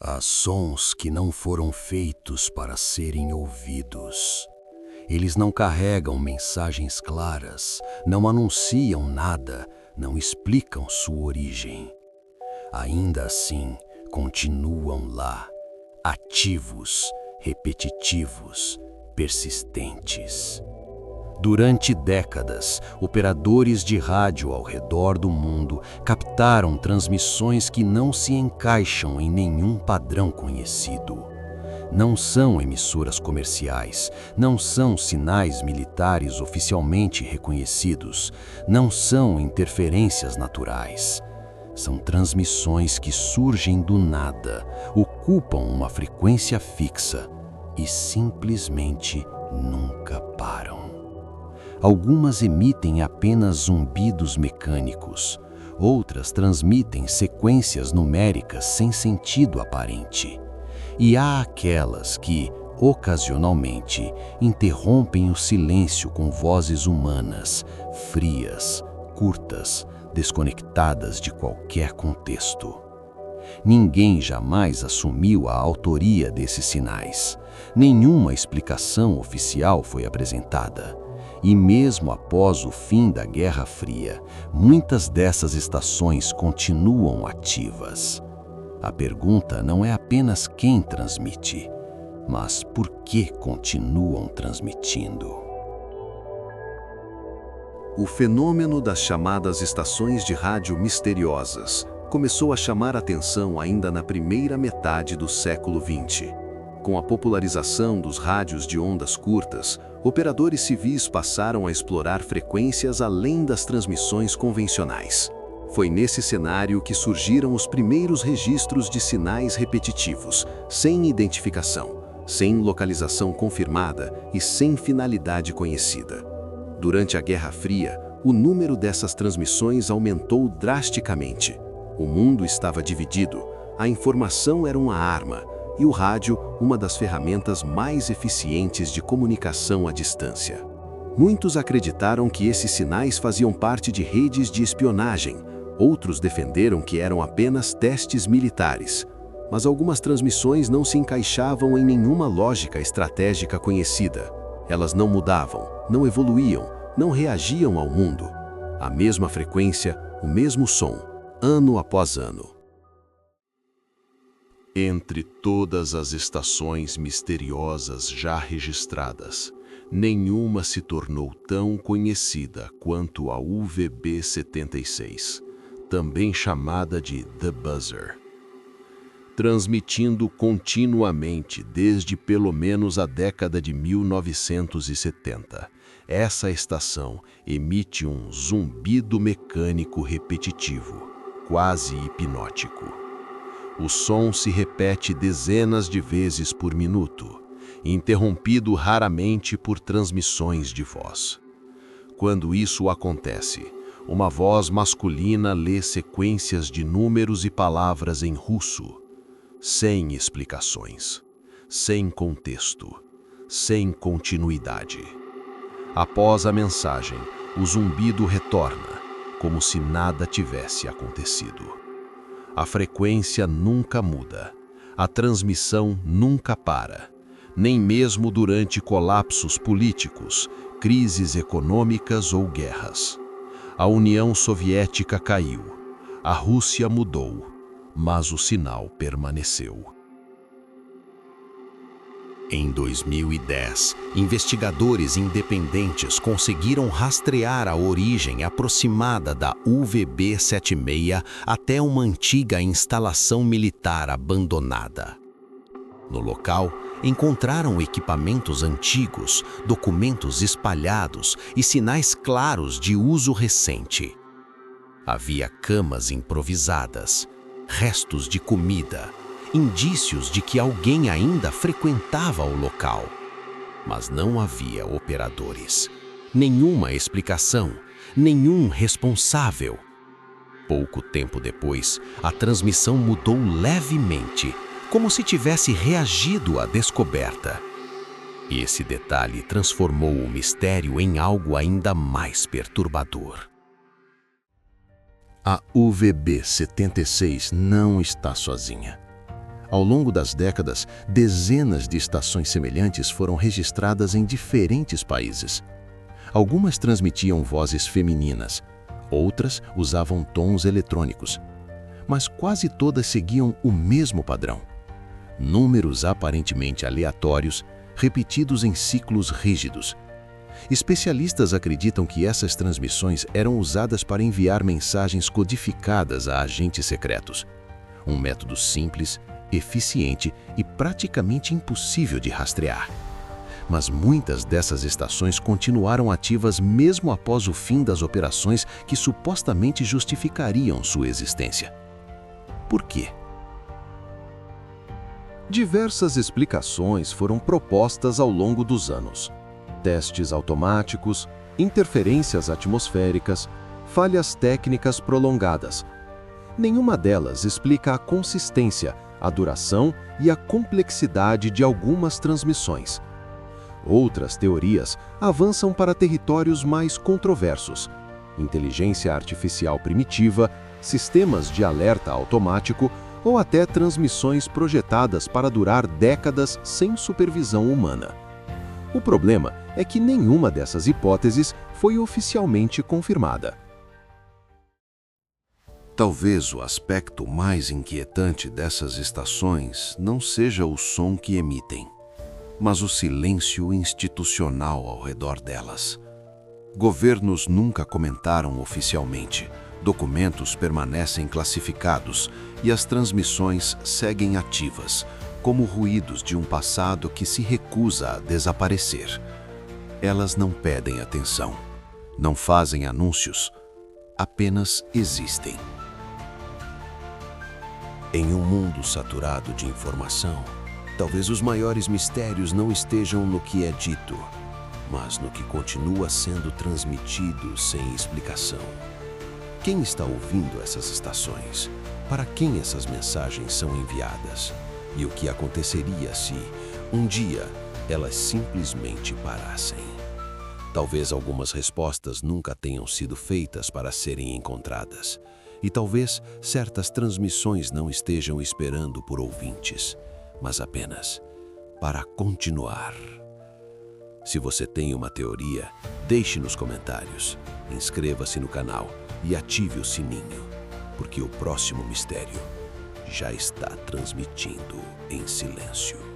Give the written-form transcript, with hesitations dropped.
Há sons que não foram feitos para serem ouvidos. Eles não carregam mensagens claras, não anunciam nada, não explicam sua origem. Ainda assim, continuam lá, ativos, repetitivos, persistentes. Durante décadas, operadores de rádio ao redor do mundo captaram transmissões que não se encaixam em nenhum padrão conhecido. Não são emissoras comerciais, não são sinais militares oficialmente reconhecidos, não são interferências naturais. São transmissões que surgem do nada, ocupam uma frequência fixa e simplesmente nunca param. Algumas emitem apenas zumbidos mecânicos, outras transmitem sequências numéricas sem sentido aparente. E há aquelas que, ocasionalmente, interrompem o silêncio com vozes humanas, frias, curtas, desconectadas de qualquer contexto. Ninguém jamais assumiu a autoria desses sinais. Nenhuma explicação oficial foi apresentada. E mesmo após o fim da Guerra Fria, muitas dessas estações continuam ativas. A pergunta não é apenas quem transmite, mas por que continuam transmitindo. O fenômeno das chamadas estações de rádio misteriosas começou a chamar atenção ainda na primeira metade do século XX. Com a popularização dos rádios de ondas curtas, operadores civis passaram a explorar frequências além das transmissões convencionais. Foi nesse cenário que surgiram os primeiros registros de sinais repetitivos, sem identificação, sem localização confirmada e sem finalidade conhecida. Durante a Guerra Fria, o número dessas transmissões aumentou drasticamente. O mundo estava dividido, a informação era uma arma, e o rádio, uma das ferramentas mais eficientes de comunicação à distância. Muitos acreditaram que esses sinais faziam parte de redes de espionagem, outros defenderam que eram apenas testes militares. Mas algumas transmissões não se encaixavam em nenhuma lógica estratégica conhecida. Elas não mudavam, não evoluíam, não reagiam ao mundo. A mesma frequência, o mesmo som, ano após ano. Entre todas as estações misteriosas já registradas, nenhuma se tornou tão conhecida quanto a UVB-76, também chamada de The Buzzer. Transmitindo continuamente desde pelo menos a década de 1970, essa estação emite um zumbido mecânico repetitivo, quase hipnótico. O som se repete dezenas de vezes por minuto, interrompido raramente por transmissões de voz. Quando isso acontece, uma voz masculina lê sequências de números e palavras em russo, sem explicações, sem contexto, sem continuidade. Após a mensagem, o zumbido retorna, como se nada tivesse acontecido. A frequência nunca muda, a transmissão nunca para, nem mesmo durante colapsos políticos, crises econômicas ou guerras. A União Soviética caiu, a Rússia mudou, mas o sinal permaneceu. Em 2010, investigadores independentes conseguiram rastrear a origem aproximada da UVB-76 até uma antiga instalação militar abandonada. No local, encontraram equipamentos antigos, documentos espalhados e sinais claros de uso recente. Havia camas improvisadas, restos de comida, indícios de que alguém ainda frequentava o local. Mas não havia operadores, nenhuma explicação, nenhum responsável. Pouco tempo depois, a transmissão mudou levemente, como se tivesse reagido à descoberta. E esse detalhe transformou o mistério em algo ainda mais perturbador. A UVB-76 não está sozinha. Ao longo das décadas, dezenas de estações semelhantes foram registradas em diferentes países. Algumas transmitiam vozes femininas, outras usavam tons eletrônicos, mas quase todas seguiam o mesmo padrão. Números aparentemente aleatórios, repetidos em ciclos rígidos. Especialistas acreditam que essas transmissões eram usadas para enviar mensagens codificadas a agentes secretos. Um método simples, eficiente e praticamente impossível de rastrear. Mas muitas dessas estações continuaram ativas mesmo após o fim das operações que supostamente justificariam sua existência. Por quê? Diversas explicações foram propostas ao longo dos anos. Testes automáticos, interferências atmosféricas, falhas técnicas prolongadas. Nenhuma delas explica a consistência, a duração e a complexidade de algumas transmissões. Outras teorias avançam para territórios mais controversos: inteligência artificial primitiva, sistemas de alerta automático ou até transmissões projetadas para durar décadas sem supervisão humana. O problema é que nenhuma dessas hipóteses foi oficialmente confirmada. Talvez o aspecto mais inquietante dessas estações não seja o som que emitem, mas o silêncio institucional ao redor delas. Governos nunca comentaram oficialmente, documentos permanecem classificados e as transmissões seguem ativas, como ruídos de um passado que se recusa a desaparecer. Elas não pedem atenção, não fazem anúncios, apenas existem. Em um mundo saturado de informação, talvez os maiores mistérios não estejam no que é dito, mas no que continua sendo transmitido sem explicação. Quem está ouvindo essas estações? Para quem essas mensagens são enviadas? E o que aconteceria se, um dia, elas simplesmente parassem? Talvez algumas respostas nunca tenham sido feitas para serem encontradas. E talvez certas transmissões não estejam esperando por ouvintes, mas apenas para continuar. Se você tem uma teoria, deixe nos comentários, inscreva-se no canal e ative o sininho, porque o próximo mistério já está transmitindo em silêncio.